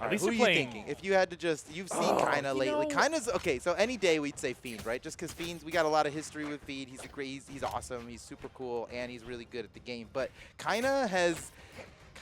All right, who are you thinking? If you had to just, you've seen Kyna lately. Kyna's, okay, so any day we'd say Fiend, right? Just because Fiend's, we got a lot of history with Fiend. He's a great, he's awesome, he's super cool, and he's really good at the game. But Kyna has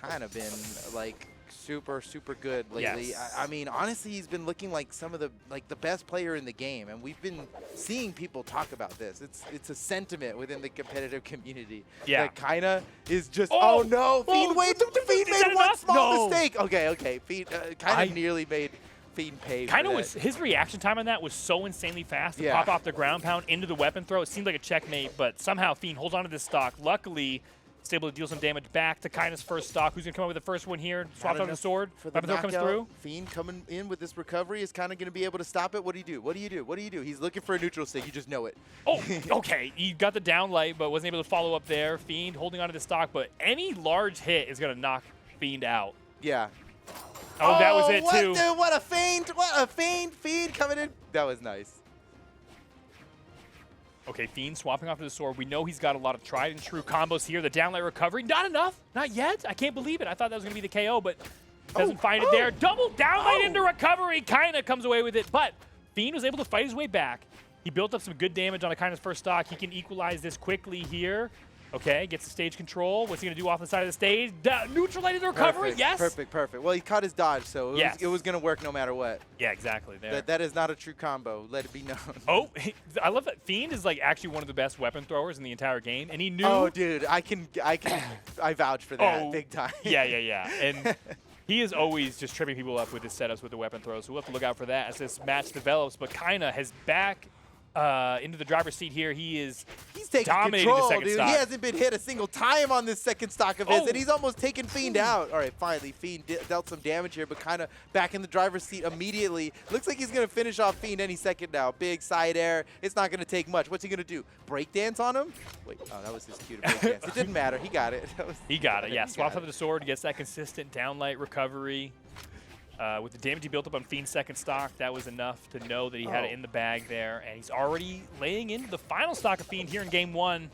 kind of been like super good lately. Yes. I mean, honestly, he's been looking like some of the best player in the game, and we've been seeing people talk about this. It's a sentiment within the competitive community. Yeah. That Kyna is just oh no, Fiend Fiend made one small mistake. Okay, Fiend Kyna nearly made Fiend pay. Kyna was his reaction time on that was so insanely fast to pop off the ground pound into the weapon throw. It seemed like a checkmate, but somehow Fiend holds onto this stock. Luckily, he's able to deal some damage back to Kyna's first stock. Who's going to come up with the first one here? Swaps on the sword. Weapon throw comes through. Fiend coming in with this recovery is kind of going to be able to stop it. What do you do? What do you do? What do you do? He's looking for a neutral state. You just know it. Oh, okay. He got the down light, but wasn't able to follow up there. Fiend holding onto the stock, but any large hit is going to knock Fiend out. Yeah. Oh, that was it, too. Dude, what a feint. What a feint. Fiend coming in. That was nice. Okay, Fiend swapping off to the sword. We know he's got a lot of tried and true combos here. The downlight recovery, not enough. Not yet. I can't believe it. I thought that was going to be the KO, but doesn't find it there. Double downlight into recovery. Kyna comes away with it, but Fiend was able to fight his way back. He built up some good damage on Kyna's first stock. He can equalize this quickly here. Okay, gets the stage control. What's he going to do off the side of the stage? Neutralizing the recovery, perfect, yes. Perfect. Well, he caught his dodge, so it was going to work no matter what. Yeah, exactly. There. That is not a true combo. Let it be known. Oh, I love that. Fiend is like actually one of the best weapon throwers in the entire game, and he knew. Oh, dude, I vouch for that big time. Yeah. And he is always just tripping people up with his setups with the weapon throws, so we'll have to look out for that as this match develops. But Kyna has back into the driver's seat here. He's taking dominating control, the second dude. stock. He hasn't been hit a single time on this second stock of his, and he's almost taken Fiend out. All right, finally, Fiend dealt some damage here, but kind of back in the driver's seat immediately. Looks like he's going to finish off Fiend any second now. Big side air. It's not going to take much. What's he going to do? Breakdance on him? Wait, oh, that was his cue to breakdance. It didn't matter. He got it. He got it, yeah. Swaps up the sword, gets that consistent downlight recovery. With the damage he built up on Fiend's second stock, that was enough to know that he had it in the bag there. And he's already laying into the final stock of Fiend here in game one.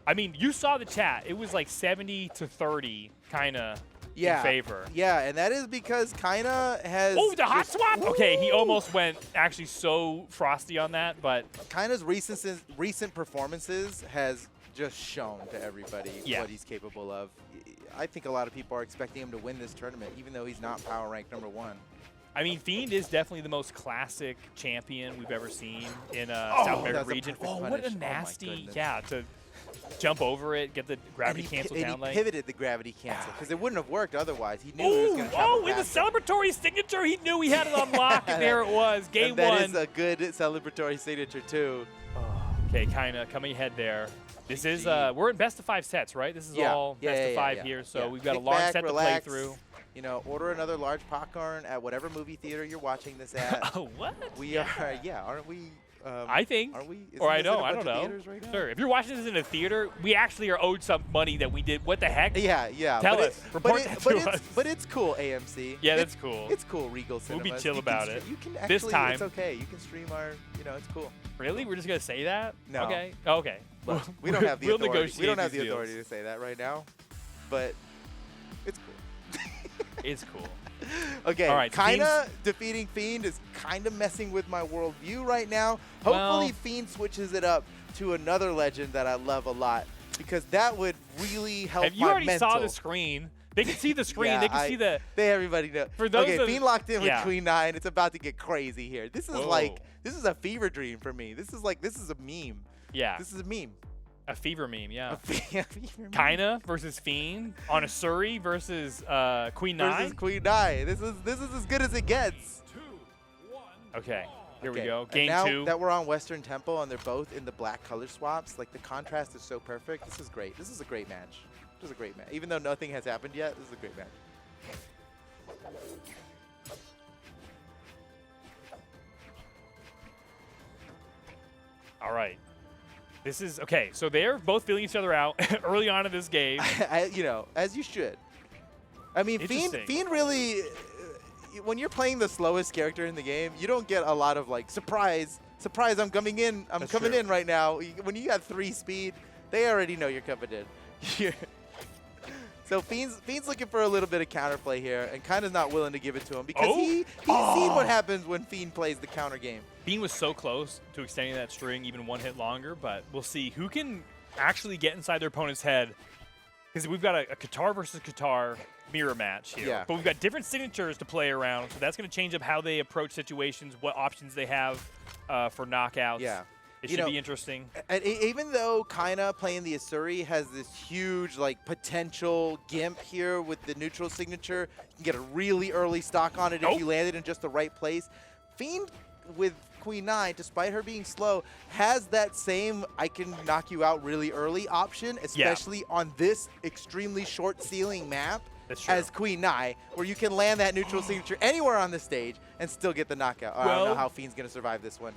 I mean, you saw the chat. It was like 70-30 Kyna in favor. Yeah, and that is because Kyna has... Oh, the hot swap! Okay, he almost went actually so frosty on that, but... Kyna's recent performances has just shown to everybody what he's capable of. I think a lot of people are expecting him to win this tournament, even though he's not power rank #1. I mean, Fiend is definitely the most classic champion we've ever seen in South American region. What a nasty, to jump over it, get the gravity cancel down. He pivoted the gravity cancel because it wouldn't have worked otherwise. He knew he was going to travel with the celebratory signature, he knew he had it on lock, and there it was, game one. That is a good celebratory signature, too. Okay, Kyna coming ahead there. This is, we're in best of 5 sets, right? This is all best of 5 here, so we've got a long set to play through. You know, order another large popcorn at whatever movie theater you're watching this at. Oh, what? We are, aren't we? I think. Are we? Or I don't know. Right sure. If you're watching this in a theater, we actually are owed some money that we did. What the heck? Yeah. Tell us. Report that to us. But it's cool, AMC. Yeah, that's cool. It's cool, Regal Cinemas. We'll be chill about it. You can actually, this time. It's okay. You can stream our, it's cool. Really? We're just going to say that? No. Okay. Okay. Look, we don't have the authority. Negotiate we don't have the deals. authority to say that right now, but it's cool. It's cool. Okay, all right, Kyna defeating Fiend is kind of messing with my worldview right now. Hopefully Fiend switches it up to another legend that I love a lot, because that would really help my mental. You already saw the screen. They can see the screen. They can see the... Everybody knows. For those Fiend locked in with Queen 9. It's about to get crazy here. This is this is a fever dream for me. This is a meme. Yeah. This is a meme. A fever meme, yeah. A fever meme. Kyna versus Fiend on a Surrey versus Queen 9. Versus Queen 9. This is as good as it gets. Okay, here we go. Game now 2. That we're on Western Temple and they're both in the black color swaps, like the contrast is so perfect. This is great. This is a great match. This is a great match. Even though nothing has happened yet, this is a great match. All right. This is, okay, so they're both feeling each other out early on in this game. As you should. I mean, Fiend really, when you're playing the slowest character in the game, you don't get a lot of, like, surprise, I'm coming in, coming in right now. When you got 3 speed, they already know you're coming in. So Fiend's looking for a little bit of counterplay here, and Kyna's not willing to give it to him because he's seen what happens when Fiend plays the counter game. Fiend was so close to extending that string even one hit longer, but we'll see who can actually get inside their opponent's head. Because we've got a Qatar versus Qatar mirror match here. Yeah. But we've got different signatures to play around, so that's going to change up how they approach situations, what options they have for knockouts. Yeah. It should be interesting. And even though Kyna playing the Asuri has this huge like potential gimp here with the neutral signature, you can get a really early stock on it if you land it in just the right place. Fiend with Queen 9, despite her being slow, has that same I can knock you out really early option, especially on this extremely short ceiling map as Queen 9, where you can land that neutral signature anywhere on the stage and still get the knockout. I don't know how Fiend's going to survive this one.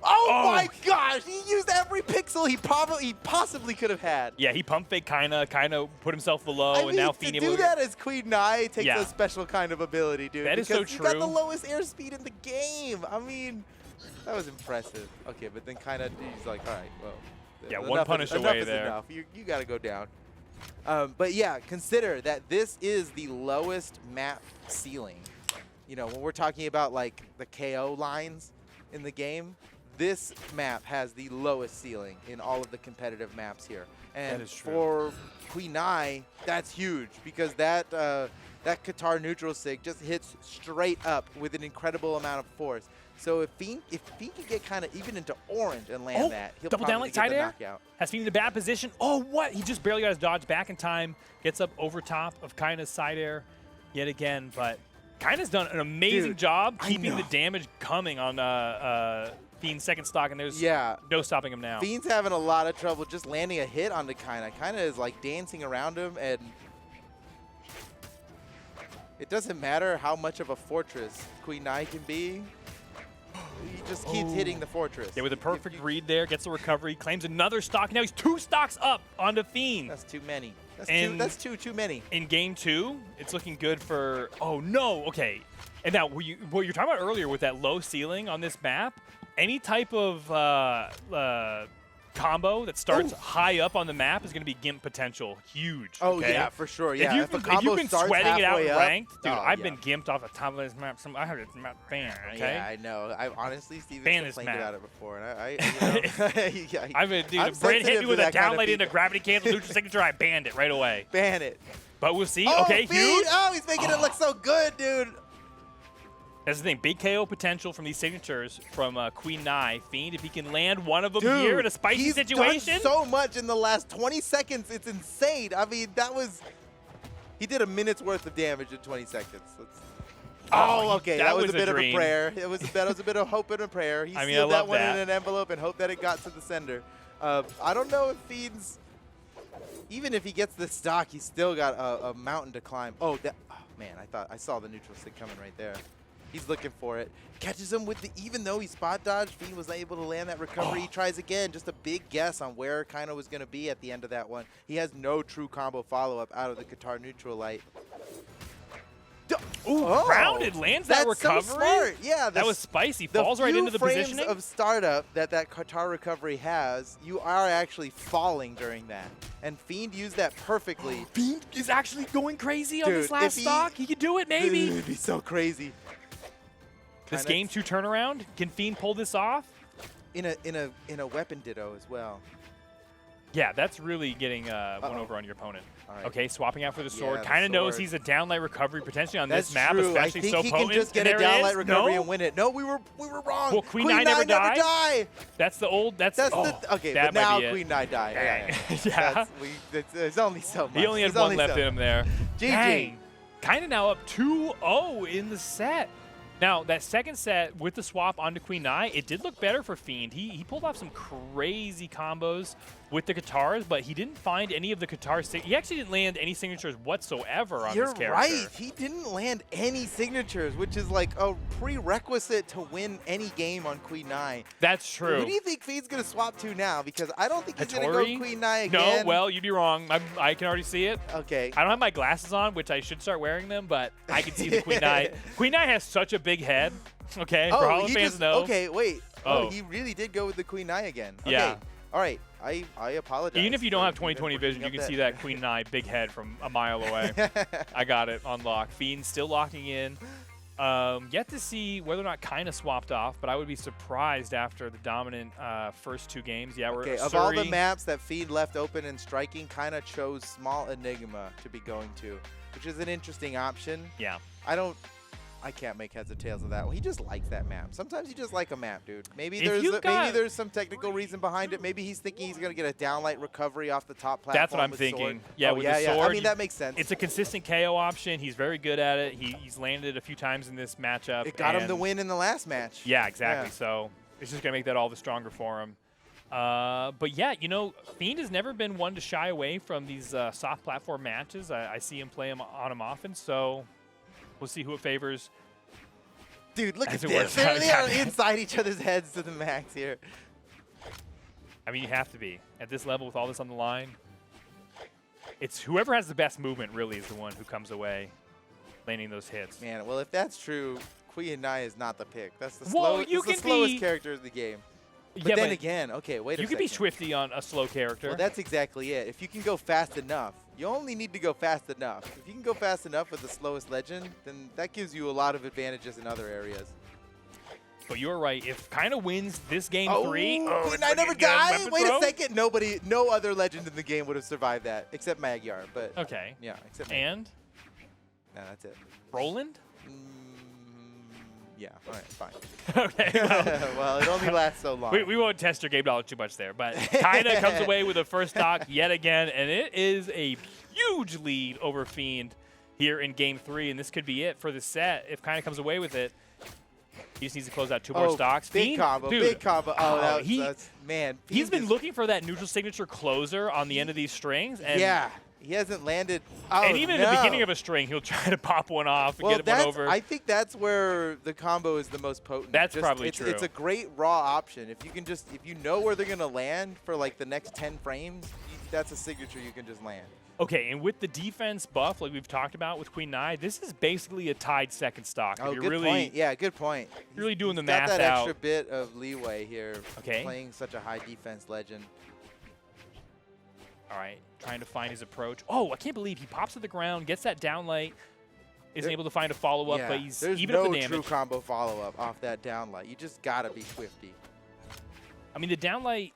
Oh my gosh, he used every pixel he possibly could have had. Yeah, he pump fake Kyna put himself below, and now Fiend to do that as Queen 9 takes a special kind of ability, dude. That is so true. He got the lowest airspeed in the game. I mean, that was impressive. Okay, but then Kyna, he's like, all right, well. Yeah, one punish away there. Enough. You got to go down. But yeah, consider that this is the lowest map ceiling. You know, when we're talking about like the KO lines in the game, this map has the lowest ceiling in all of the competitive maps here. And for Queen 9, that's huge because that Qatar neutral sig just hits straight up with an incredible amount of force. So if Fiend can get kind of even into orange and land that, he'll double down like get side the air. knockout. Has Fiend in a bad position. Oh, what? He just barely got his dodge back in time. Gets up over top of Kyna's side air yet again. But Kyna's done an amazing job keeping the damage coming on Fiend's second stock, and there's no stopping him now. Fiend's having a lot of trouble just landing a hit onto Kyna. Kyna is like dancing around him, and it doesn't matter how much of a fortress Queen 9 can be. He just keeps hitting the fortress. Yeah, with a perfect read there, gets the recovery, claims another stock. Now he's 2 stocks up onto Fiend. That's too many. That's too many. In game 2, it's looking good for. Oh no, okay. And now what you were talking about earlier with that low ceiling on this map, any type of combo that starts high up on the map is going to be gimp potential. Huge. Oh, okay? yeah, for sure. Yeah. If you've been sweating it out in ranked, dude, I've been been gimped off the top of this map. I heard it's map ban, okay? Yeah, I know. I honestly, Steven's complained about it before. And I've been, dude, Brent hit me with a downlight into gravity cancel neutral signature. I banned it right away. Ban it. But we'll see. Oh, okay, Fiend. huge. Oh, he's making it look so good, dude. That's the thing. Big KO potential from these signatures from Queen 9. Fiend, if he can land one of them here in a spicy situation. He's done so much in the last 20 seconds. It's insane. I mean, he did a minute's worth of damage in 20 seconds. Okay. That was a bit of a prayer. That was a bit of hope and a prayer. He sealed that one in an envelope and hoped that it got to the sender. I don't know if Fiend's, even if he gets this stock, he's still got a mountain to climb. Oh, man, I saw the neutral stick coming right there. He's looking for it. Catches him with even though he spot dodged, Fiend was able to land that recovery. He tries again. Just a big guess on where Kyna was going to be at the end of that one. He has no true combo follow-up out of the Qatar neutral light. Grounded, lands that recovery. That's so smart. Yeah, that was spicy. Falls right into the positioning. The frames of startup that Qatar recovery has, you are actually falling during that. And Fiend used that perfectly. Fiend is actually going crazy on this last stock. He could do it, maybe. Dude, it'd be so crazy. This game 2 turnaround, can Fiend pull this off? In a weapon ditto as well. Yeah, that's really getting one over on your opponent. Right. Okay, swapping out for the sword. Kind of knows he's a downlight recovery potentially on this map, true. especially I think so he potent. can just get a downlight recovery and win it. No, we were wrong. Well, Queen 9 never died. Die. That's the old. Okay, but now Queen 9 died. Yeah. There's only so much. He only had one left in him there. GG. Kind of now up 2-0 in the set. Now, that second set with the swap onto Queen 9, it did look better for Fiend. He pulled off some crazy combos with the Qatars, but he didn't find any of the Qatar he actually didn't land any signatures whatsoever on this character. You're right. He didn't land any signatures, which is like a prerequisite to win any game on Queen 9. That's true. Who do you think Fiend's going to swap to now? Because I don't think he's going to go Queen 9 again. No, well, you'd be wrong. I can already see it. Okay. I don't have my glasses on, which I should start wearing them, but I can see the Queen 9. Queen 9 has such a big head. Okay, Brawlhalla fans know. Okay, wait. Oh, he really did go with the Queen 9 again. Okay. Yeah. All right. I apologize. Even if you don't have for 20/20 even vision, bringing you up can see that Queen Nine big head from a mile away. I got it on lock. Fiend still locking in. Yet to see whether or not Kyna swapped off, but I would be surprised after the dominant first 2 games. Yeah, Okay, we're of all the maps that Fiend left open and striking, Kyna chose Small Enigma to be going to, which is an interesting option. Yeah. I can't make heads or tails of that one. He just likes that map. Sometimes you just like a map, dude. Maybe If there's some technical reason behind it. Maybe he's thinking he's gonna get a downlight recovery off the top platform. That's what I'm with thinking. sword. Yeah, Oh, with yeah, the yeah. sword. I mean, that makes sense. It's a consistent KO option. He's very good at it. He's landed a few times in this matchup. It got him the win in the last match. Yeah, exactly. Yeah. So it's just going to make that all the stronger for him. But yeah, you know, Fiend has never been one to shy away from these soft platform matches. I see him play on him often, so we'll see who it favors. Dude, look at As it this. works out. They are inside each other's heads to the max here. I mean, you have to be. At this level with all this on the line, it's whoever has the best movement really is the one who comes away landing those hits. Man, well, if that's true, Kyna is not the pick. That's the, Well, slowest character in the game. But Yeah, then again, okay, wait a second. You can be swifty on a slow character. Well, that's exactly it. If you can go fast enough, you only need to go fast enough. If you can go fast enough with the slowest legend, then that gives you a lot of advantages in other areas. But you're right. If Kyna wins this game 3, I never die. Wait a second. No other legend in the game would have survived that except Magyar. But okay. yeah, except Magyar. And No, that's it. Roland? Yeah, all right, fine. Okay. Well, well, it only lasts so long. we won't test your game knowledge too much there, but Kyna comes away with a first stock yet again, and it is a huge lead over Fiend here in Game 3, and this could be it for the set if Kyna comes away with it. He just needs to close out 2 more stocks. Big Fiend, combo, dude, big combo. Oh, man. He's Fiend been is- looking for that neutral signature closer on the end of these strings, and yeah, he hasn't landed. Oh, and even at the beginning of a string, he'll try to pop one off and get one over. I think that's where the combo is the most potent. That's probably true. It's a great raw option. If you know where they're gonna land for like the next 10 frames, that's a signature you can just land. Okay, and with the defense buff, like we've talked about with Queen Nai, this is basically a tied second stock. Oh, if you're good really, point. Yeah, good point. You're really doing the He's math got that out. extra bit of leeway here. Okay. Playing such a high defense legend. All right, trying to find his approach. Oh, I can't believe he pops to the ground, gets that downlight, isn't able to find a follow-up, Yeah, but he's there's even no up the damage. true combo follow-up off that downlight. You just gotta be swifty. I mean, the downlight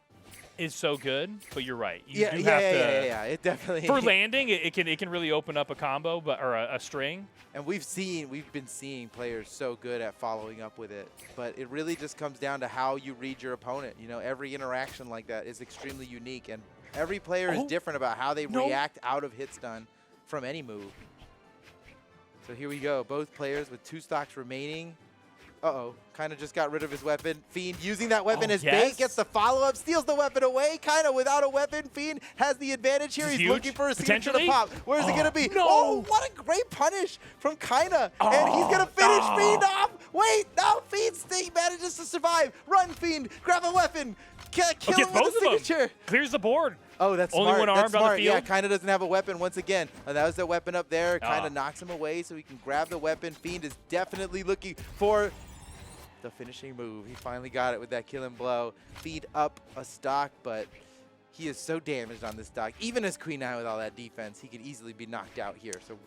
is so good, but you're right. You Yeah, do have to, yeah. It definitely For landing, it can really open up a combo, or a string. And we've been seeing players so good at following up with it, but it really just comes down to how you read your opponent. You know, every interaction like that is extremely unique, and every player is different about how they react out of hit stun from any move. So here we go, both players with 2 stocks remaining. Uh-oh, Kyna just got rid of his weapon. Fiend using that weapon as bait, gets the follow-up, steals the weapon away. Kyna without a weapon. Fiend has the advantage here. He's looking for a signature to pop. Where's it going to be? No. Oh, what a great punish from Kyna. And he's going to finish Fiend off. Wait, no, Fiend manages to survive. Run, Fiend, grab a weapon. Kill him with a signature. Clears the board. Oh, that's Only smart. one That's armed on the smart. field. Yeah, Kyna doesn't have a weapon once again. That was the weapon up there. Kyna knocks him away so he can grab the weapon. Fiend is definitely looking for the finishing move. He finally got it with that killing blow. Fiend up a stock, but he is so damaged on this stock. Even as Queen Nine with all that defense, he could easily be knocked out here. So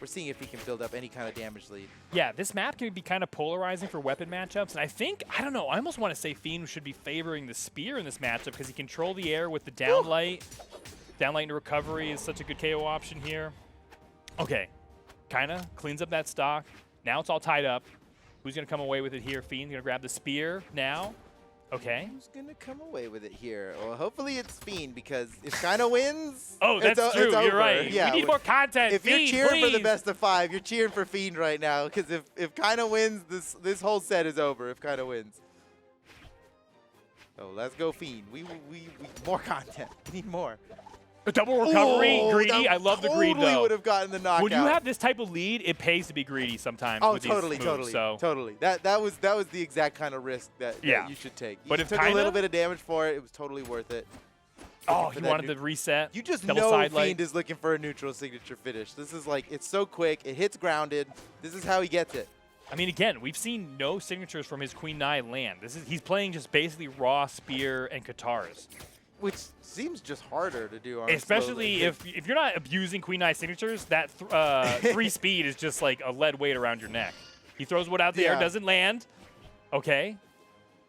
we're seeing if he can build up any kind of damage lead. Yeah, this map can be kind of polarizing for weapon matchups, and I think, I don't know, I almost want to say Fiend should be favoring the spear in this matchup because he can control the air with the downlight. Downlight into recovery is such a good KO option here. Okay, Kyna cleans up that stock. Now it's all tied up. Who's going to come away with it here? Fiend's going to grab the spear now. Okay. Who's going to come away with it here? Well, hopefully it's Fiend, because if Kyna wins, oh, that's true. It's You're over. right. Yeah, we need more content. If Fiend, you're cheering for the please. best of 5, you're cheering for Fiend right now, because if Kyna wins, this whole set is over if Kyna wins. So let's go Fiend. We more content. We need more. A double recovery, greedy. I love the greed, Totally though. would have gotten the knockout. When you have this type of lead, it pays to be greedy sometimes. Oh, with totally, these moves, totally. That was the exact kind of risk that you should take. You But if took Kyna, a little bit of damage for it, it was totally worth it. Oh, he wanted the reset. You just double know side Fiend light. is looking for a neutral signature finish. This is like, it's so quick. It hits grounded. This is how he gets it. I mean, again, we've seen no signatures from his Queen Nai land. He's playing just basically raw spear and Katars. which seems just harder to do on Especially if you're not abusing Queen Eye signatures, that 3 speed is just like a lead weight around your neck. He throws one out there, doesn't land. Okay.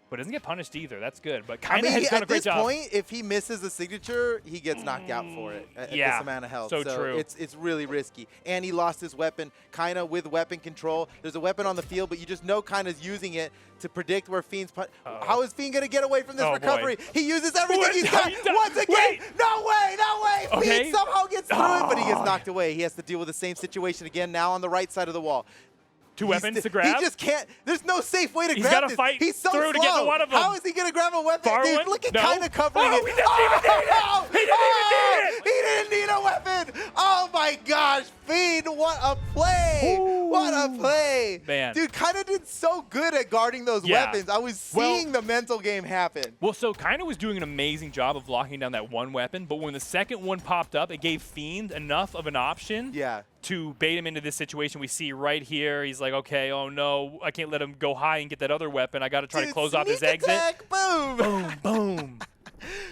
But doesn't get punished either. That's good. But Kyna has done a great job. At this point, if he misses a signature, he gets knocked out for it at this amount of health. So true. It's really risky. And he lost his weapon. Kyna with weapon control. There's a weapon on the field, but you just know Kyna's using it to predict where Fiend's How is Fiend going to get away from this recovery? Boy. He uses everything he's got once again. Wait. No way, no way. Okay. Fiend somehow gets through it, but he gets knocked away. He has to deal with the same situation again now on the right side of the wall. 2 weapons to grab. He just can't. There's no safe way to He's grab gotta this. fight He's so through slow. to get to one of them. How is he going to grab a weapon? Far Dude, one? look at No. Kyna covering it. He doesn't even need it. He didn't even need it. He didn't need a weapon. Oh, my gosh. Fiend, what a play. Ooh. What a play. Man. Dude, Kyna did so good at guarding those weapons. I was seeing the mental game happen. Well, so Kyna was doing an amazing job of locking down that one weapon, but when the second one popped up, it gave Fiend enough of an option to bait him into this situation we see right here. He's like, okay, oh no, I can't let him go high and get that other weapon. I got to try to close off his exit. Boom. Boom, boom.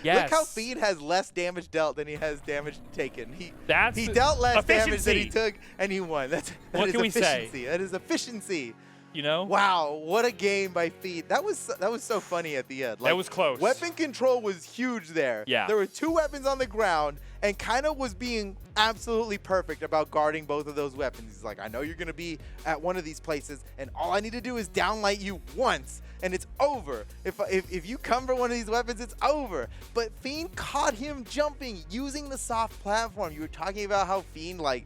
Yes. Look how Fiend has less damage dealt than he has damage taken. He dealt less damage than he took, and he won. What can we say? That is efficiency. You know? Wow, what a game by Fiend. That was so funny at the end. Like, that was close. Weapon control was huge there. Yeah. There were 2 weapons on the ground, and Kyna was being absolutely perfect about guarding both of those weapons. He's like, I know you're going to be at one of these places, and all I need to do is downlight you once, and it's over. If you come for one of these weapons, it's over. But Fiend caught him jumping, using the soft platform. You were talking about how Fiend, like,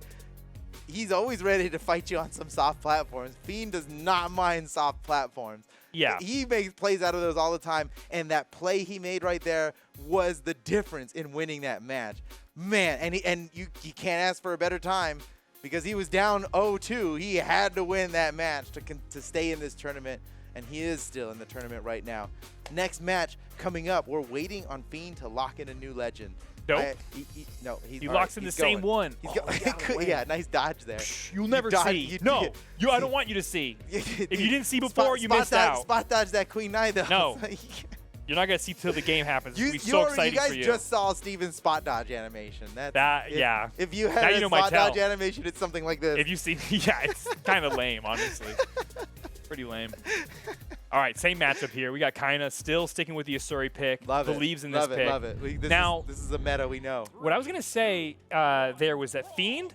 he's always ready to fight you on some soft platforms. Fiend does not mind soft platforms. Yeah. He makes plays out of those all the time, and that play he made right there was the difference in winning that match. Man, and you can't ask for a better time because he was down 0-2. He had to win that match to stay in this tournament, and he is still in the tournament right now. Next match coming up, we're waiting on Fiend to lock in a new legend. Nope. He locks in the same one. Yeah, nice dodge there. You'll never see. I don't want you to see. If you didn't see before, you missed out. Spot dodge that Queen Eye, though. No. You're not going to see till the game happens. It's going to be so exciting for you. You guys just saw Steven's spot dodge animation. If you had a spot dodge animation, it's something like this. If you see, it's kind of lame, honestly. Pretty lame. All right, same matchup here. We got Kyna still sticking with the Asuri pick. Believes in this pick. Love it. This is a meta we know. What I was going to say there was that Fiend,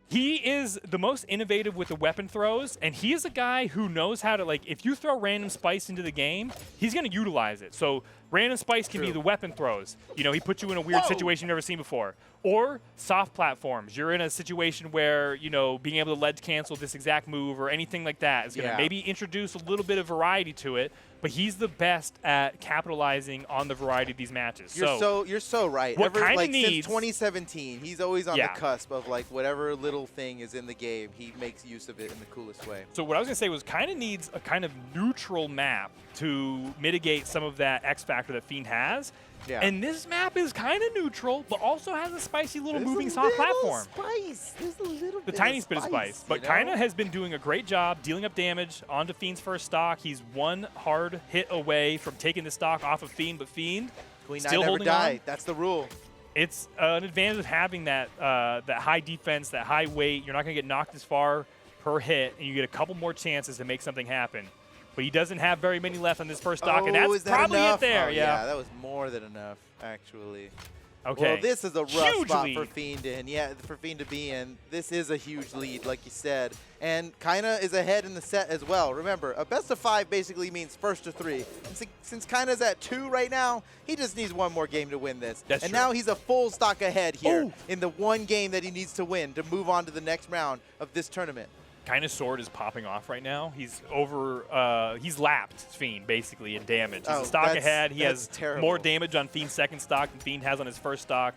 he is the most innovative with the weapon throws, and he is a guy who knows how to, like, if you throw random spice into the game, he's going to utilize it. So random spice can be the weapon throws. You know, he puts you in a weird situation you've never seen before. Or soft platforms. You're in a situation where, you know, being able to ledge cancel this exact move or anything like that is going to maybe introduce a little bit of variety to it. But he's the best at capitalizing on the variety of these matches. You're so right. What Kyna needs, since 2017, he's always on the cusp of like whatever little thing is in the game, he makes use of it in the coolest way. So what I was gonna say was Kyna needs a kind of neutral map to mitigate some of that X factor that Fiend has. Yeah. And this map is kind of neutral, but also has a spicy little moving soft platform. Spice. There's a little the tiniest bit of spice. But Kyna has been doing a great job dealing up damage onto Fiend's first stock. He's one hard hit away from taking the stock off of Fiend, but Fiend still holding on. That's the rule. It's an advantage of having that that high defense, that high weight. You're not going to get knocked as far per hit, and you get a couple more chances to make something happen. But he doesn't have very many left on this first stock, and that's probably it there. Yeah, that was more than enough, actually. Okay. Well, this is a rough spot for Fiend for Fiend to be in. This is a huge lead, like you said. And Kyna is ahead in the set as well. Remember, a best of 5 basically means first to 3. And since Kyna's at 2 right now, he just needs one more game to win this. That's and true. now he's a full stock ahead here in the one game that he needs to win to move on to the next round of this tournament. Kyna's sword is popping off right now. He's he's lapped Fiend basically in damage. He's a stock ahead. He has more damage on Fiend's second stock than Fiend has on his first stock.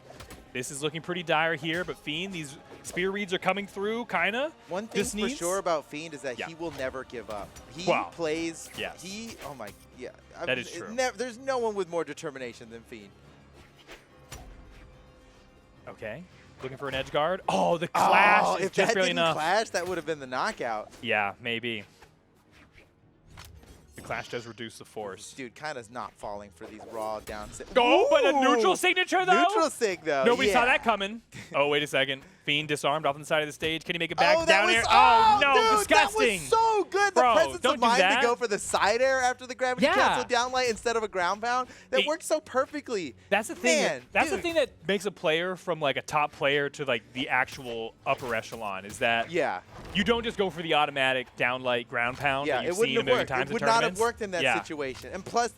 This is looking pretty dire here, but Fiend, these spear reads are coming through. Kyna. One thing for sure about Fiend is that he will never give up. He plays. Yes. That is true. There's no one with more determination than Fiend. Okay. Looking for an edge guard. Oh, the clash is just barely enough. If that didn't clash, that would have been the knockout. Yeah, maybe. The clash does reduce the force. Dude, Kyna's not falling for these raw down. Oh, but a neutral signature, though? Neutral sig, though. Nobody yeah. saw that coming. Oh, wait a second. Fiend disarmed off on the side of the stage. Can he make it back down air? Oh, no, dude, disgusting. That was so good. Bro, the presence don't of do mind that. to go for the side air after the gravity Yeah. cancel downlight instead of a ground pound. That worked so perfectly. That's the thing. Man, that's dude. the thing that makes a player from like a top player to like the actual upper echelon is that Yeah. you don't just go for the automatic downlight ground pound. Yeah, that you've it wouldn't seen have a million worked. times It would in not have tournaments. worked in that Yeah. situation. And plus,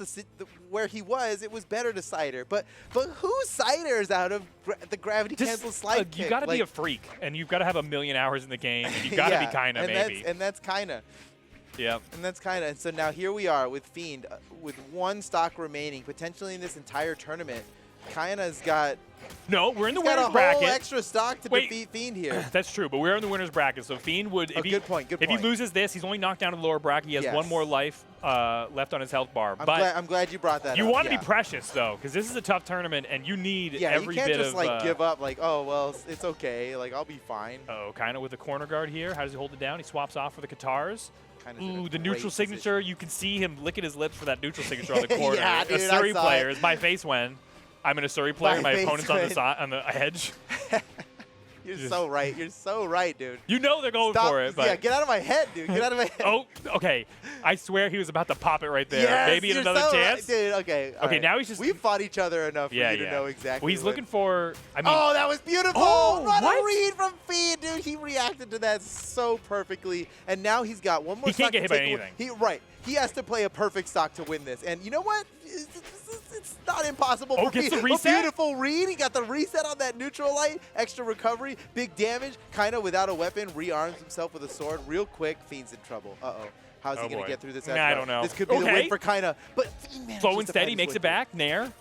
where he was, it was better to cider. But who ciders out of the gravity cancel slide Look, you kick? got to be Like, a freak, and you've got to have a million hours in the game, and you got to yeah, be Kyna, and maybe. That's Kyna. Yep. And that's Kyna. And so now here we are with Fiend with one stock remaining, potentially in this entire tournament. Kyna's got No, we're in the got winner's a bracket. whole extra stock to Wait. defeat Fiend here. That's true, but we're in the winner's bracket, so Fiend would. If Good point. Good if point. he loses this, he's only knocked down to the lower bracket. He has Yes. one more life left on his health bar. I'm glad you brought that you up. want to yeah. be precious though, because this is a tough tournament, and you need Yeah, every you can't bit just of. like give up. Like, oh well, it's okay. Like I'll be fine. Oh, Kyna with the corner guard here. How does he hold it down? He swaps off for the Katars. Kyna's in a Ooh, the great neutral position. signature. You can see him licking his lips for that neutral signature on the corner. Yeah, dude, a I Surrey saw player it. is my face when I'm an Surrey player. My My face opponent's on the when. side, on the edge. You're so right. You're so right, dude. You know they're going Stop. for it, but Yeah, get out of my head, dude. Get out of my head. oh, okay. I swear he was about to pop it right there. Yes, Maybe in you're another so chance. Right, dude. Okay. all Okay, right. now he's just. We've fought each other enough for Yeah, you to yeah. know exactly. Well, he's what- looking for. I mean, Oh, that was beautiful! Oh, what what? a read from Fiend, dude. He reacted to that so perfectly, and now he's got one more. He can't stock get to hit by take away. anything. He has to play a perfect stock to win this, and you know what? It's not impossible Oh, for gets Fiend. the reset? A beautiful read. He got the reset on that neutral light. Extra recovery, big damage. Kind of without a weapon, rearms himself with a sword real quick. Fiend's in trouble. Uh-oh. How's he going to get through this? Nah, I don't know. This could be the Okay. win for Kyna, but Fiend manages slow to and steady, fight makes his it way back. Nair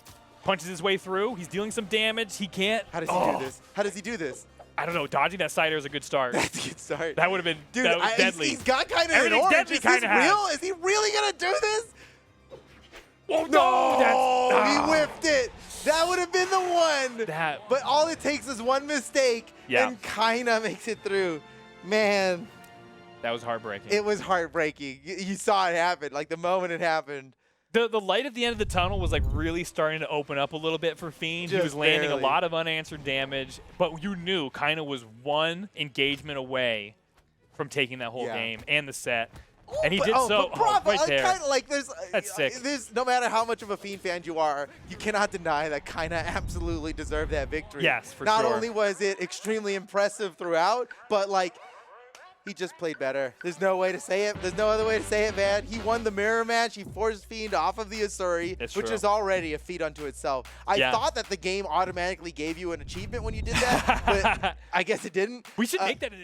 punches his way through. He's dealing some damage. He can't. through. How does he do this? How does he do this? I don't know. Dodging that cider is a good start. That's a good start. That would have been Dude, that was deadly. he's got Kyna in Everything's orange. deadly Is this Kyna has. real? Is he really going to do this? Oh, No, he whiffed it. That would have been the one. That- But all it takes is one mistake, Yeah. and Kyna makes it through. Man, That was heartbreaking. it was heartbreaking. You saw it happen, like the moment it happened. The light at the end of the tunnel was like really starting to open up a little bit for Fiend. He Just was landing barely. a lot of unanswered damage, but you knew Kyna was one engagement away from taking that whole Yeah. game and the set. And he But- did so but Bravo, right there. Kyna, like That's sick. There's no matter how much of a Fiend fan you are, you cannot deny that Kyna absolutely deserved that victory. Yes, for Not sure. only was it extremely impressive throughout, but like he just played better. There's no way to say it. There's no other way to say it, man. He won the mirror match. He forced Fiend off of the Asuri, That's which true. is already a feat unto itself. I Yeah. thought that the game automatically gave you an achievement when you did that, but I guess it didn't. We should make that an